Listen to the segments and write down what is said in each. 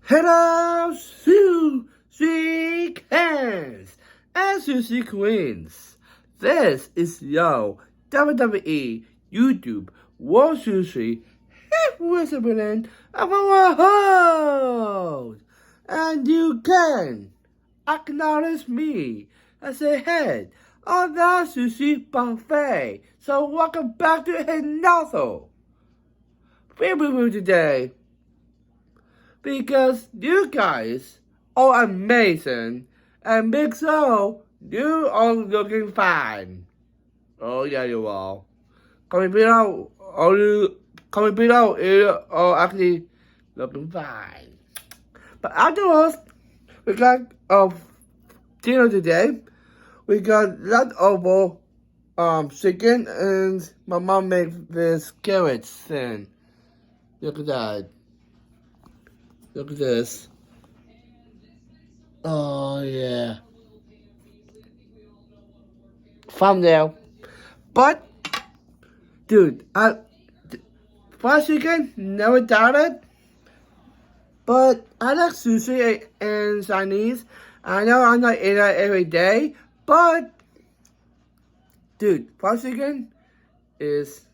Hello, Sushi Cans and Sushi Queens. This is your WWE YouTube World Sushi President of our host. And you can acknowledge me as a head of the sushi buffet. So welcome back to another review today. Because you guys are amazing, and Big So, you are looking fine. Oh yeah, you are. Comment below, you are actually looking fine. But afterwards, we got dinner today. We got leftover chicken, and my mom made this carrots thing. Look at that. Look at this. Oh, yeah. Thumbnail. But, dude, fried chicken, never doubted. But I like sushi and Chinese. I know I'm not eating that every day. But, dude, fried chicken is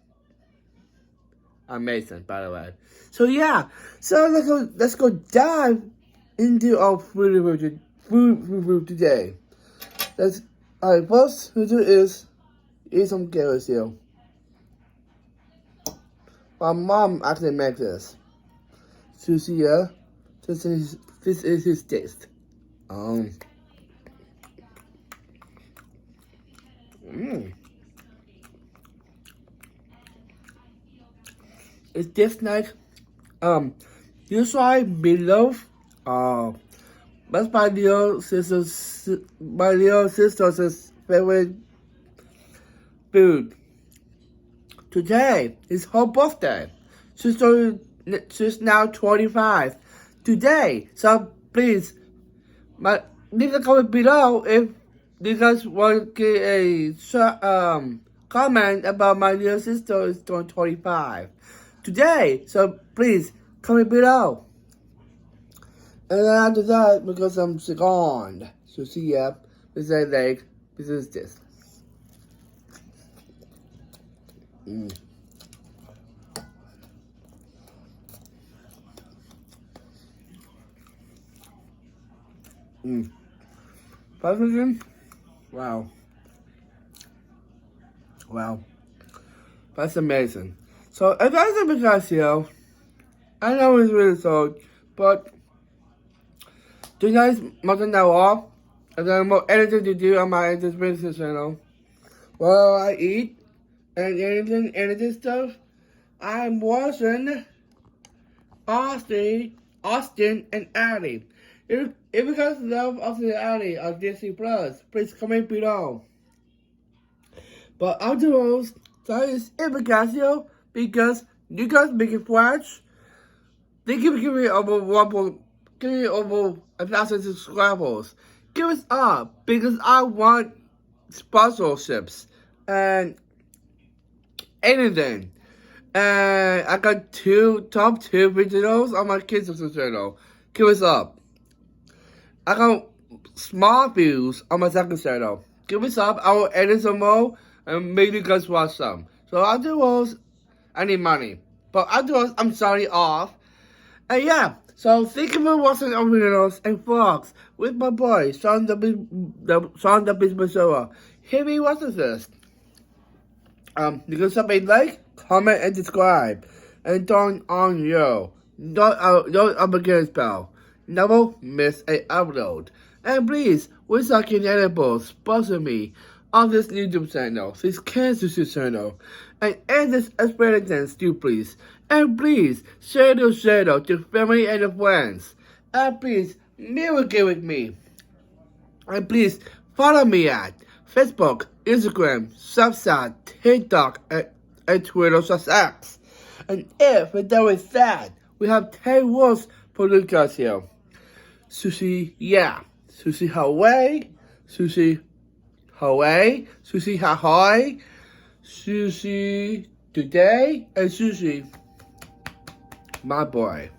amazing, by the way. So yeah, let's go dive into our food review today. First we do is eat some carrots here. My mom actually made this sushi here. This is his taste. It tastes like usually meatloaf. That's my little sister's favorite food. Today is her birthday. She's now 25 today. So please, leave a comment below if you guys want to get a comment about my little sister is turning 25 today. So please comment below. And then after that, because I'm gone. So see ya. This is like, this is this. Fried. Wow. Wow. That's amazing. So, if that's a Picasso, I know it's really sold, but do you guys mustn't know off? And then more editing to do on my business channel. While I eat and editing stuff, I'm watching Austin and Ally. If you guys love Austin and Ally on Disney Plus, please comment below. But afterwards, that is it, Picasso, because you guys make it watch. They give me over 1,000 subscribers. Give us up because I want sponsorships and anything. And I got top two videos on my kids' channel. Give us up. I got small views on my second channel. Give us up. I will edit some more and maybe you guys watch some. So afterwards, I need money. But afterwards, I'm starting off. And yeah, so thank you for watching our videos and vlogs with my boy, Sean the Beast Masoa. Here he watches this. You can subscribe, like, comment, and subscribe. And turn on your notification bell. Never miss an upload. And please, wish I can enable sponsor me on this YouTube channel, this Kansas channel. And this experience too, please. And please, share the channel to family and friends. And please, communicate with me. And please, follow me at Facebook, Instagram, Snapchat, TikTok, and Twitter /X. And if we're done with that, we have 10 words for you guys here. Sushi, yeah. Sushi Hawaii, Sushi Hawaii, Sushi Hawaii, Sushi Today, and Sushi, my boy.